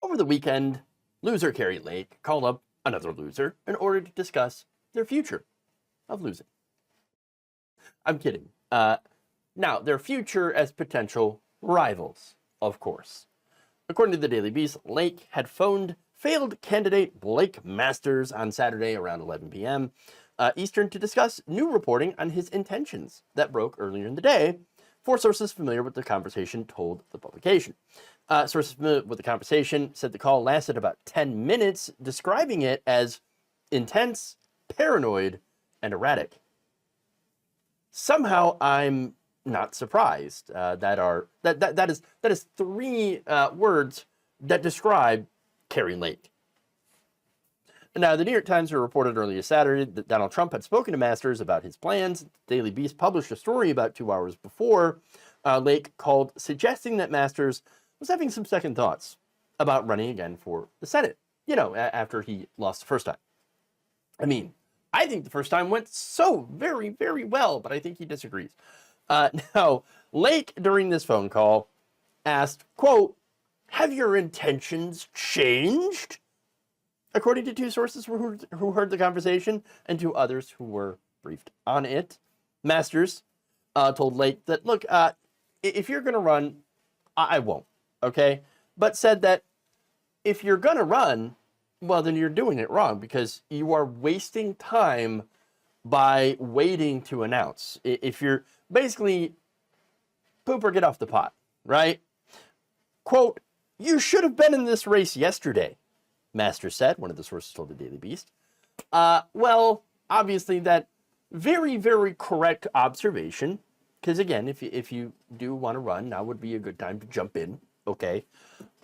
Over the weekend, loser Kari Lake called up another loser in order to discuss their future of losing. I'm kidding. Now, their future as potential rivals, of course. According to the Daily Beast, Lake had phoned failed candidate Blake Masters on Saturday around 11 p.m. Eastern to discuss new reporting on his intentions that broke earlier in the day. Four sources familiar with the conversation told the publication. Sources familiar with the conversation said the call lasted about 10 minutes, describing it as intense, paranoid, and erratic. Somehow, I'm not surprised. That is three words that describe Kari Lake. Now, the New York Times reported earlier Saturday that Donald Trump had spoken to Masters about his plans. The Daily Beast published a story about 2 hours before Lake called, suggesting that Masters was having some second thoughts about running again for the Senate, after he lost the first time. I mean, I think the first time went so very, very well, but I think he disagrees. Now, Lake, during this phone call, asked, quote, "Have your intentions changed?" According to two sources who heard the conversation and two others who were briefed on it. Masters told Lake that, look, if you're going to run, I won't, okay? But said that if you're going to run, well, then you're doing it wrong because you are wasting time by waiting to announce. If you're basically poop or get off the pot, right? Quote, "You should have been in this race yesterday," Masters said, one of the sources told the Daily Beast. Well, obviously that very, very correct observation, because again, if you do want to run, now would be a good time to jump in, okay?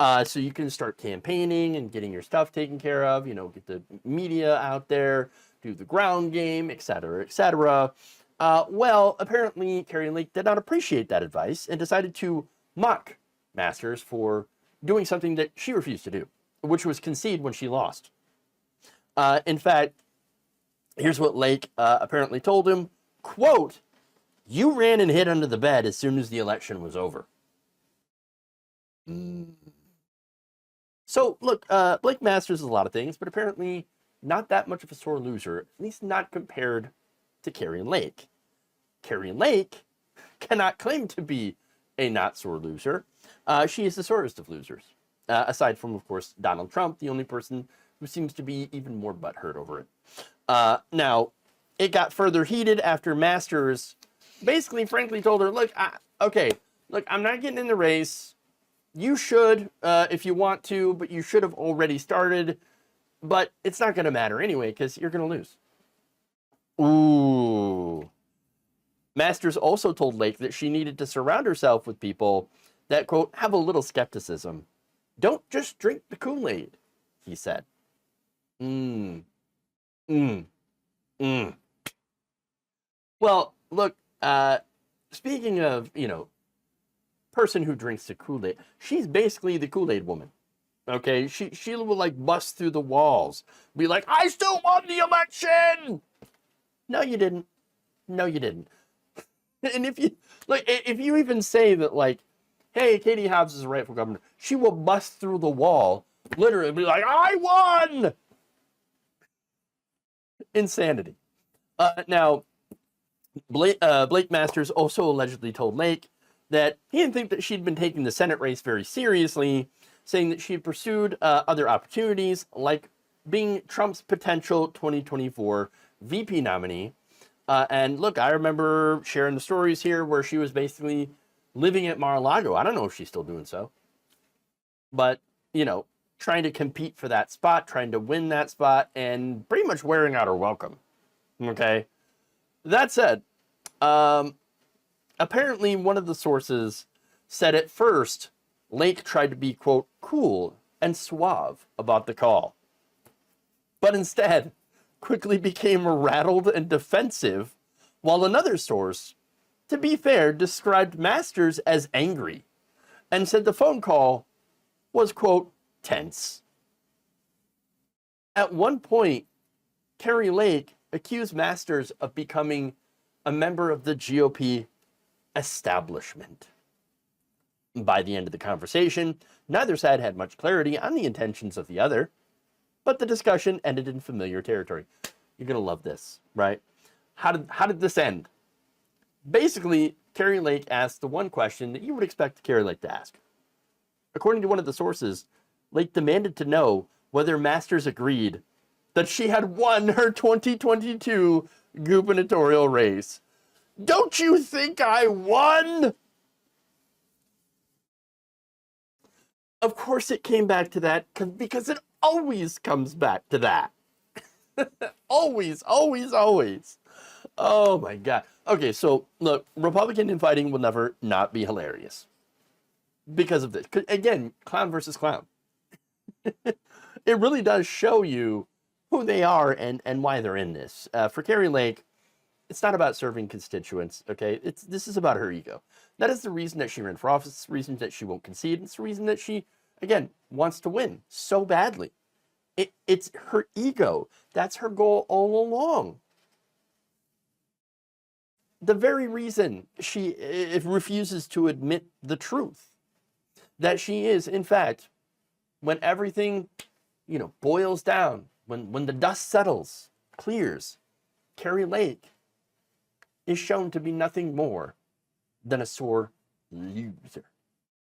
So you can start campaigning and getting your stuff taken care of, get the media out there, do the ground game, etc., etc. Well, apparently Kari Lake did not appreciate that advice and decided to mock Masters for doing something that she refused to do, which was concede when she lost. In fact, here's what Lake apparently told him, quote, "You ran and hid under the bed as soon as the election was over." So, look, Blake Masters is a lot of things, but apparently not that much of a sore loser, at least not compared to Kari Lake. Kari Lake cannot claim to be a not sore loser. She is the sorest of losers. Aside from, of course, Donald Trump, the only person who seems to be even more butthurt over it. Now, it got further heated after Masters basically, frankly, told her, look, I'm not getting in the race. You should, if you want to, but you should have already started. But it's not going to matter anyway, because you're going to lose. Ooh. Masters also told Lake that she needed to surround herself with people that, quote, have a little skepticism. Don't just drink the Kool-Aid, he said. Well, look, speaking of, person who drinks the Kool-Aid, she's basically the Kool-Aid woman. Okay, she will like bust through the walls, be like, "I still won the election." No, you didn't. No, you didn't. And if you even say that, like, "Hey, Katie Hobbs is a rightful governor," she will bust through the wall, literally be like, "I won." Insanity. Now, Blake Masters also allegedly told Lake that he didn't think that she'd been taking the Senate race very seriously, saying that she had pursued other opportunities, like being Trump's potential 2024 VP nominee. And look, I remember sharing the stories here where she was basically living at Mar-a-Lago. I don't know if she's still doing so. But, trying to compete for that spot, trying to win that spot, and pretty much wearing out her welcome. Okay? That said, apparently one of the sources said at first Lake tried to be, quote, cool and suave about the call, but instead quickly became rattled and defensive, while another source, to be fair, described Masters as angry and said the phone call was, quote, tense. At one point, Kari Lake accused Masters of becoming a member of the GOP establishment. By the end of the conversation, neither side had much clarity on the intentions of the other, but the discussion ended in familiar territory. You're going to love this, right? How did this end? Basically, Kari Lake asked the one question that you would expect Kari Lake to ask. According to one of the sources, Lake demanded to know whether Masters agreed that she had won her 2022 gubernatorial race. Don't you think I won? Of course it came back to that, because it always comes back to that. Always, always, always. Oh my God. Okay, so look, Republican infighting will never not be hilarious because of this. Again, clown versus clown. It really does show you who they are and why they're in this. For Kari Lake, it's not about serving constituents, okay? This is about her ego. That is the reason that she ran for office. It's the reason that she won't concede. It's the reason that she, again, wants to win so badly. It's her ego. That's her goal all along. The very reason she refuses to admit the truth, that she is, in fact, when everything, boils down, when the dust settles, clears, Kari Lake is shown to be nothing more than a sore loser.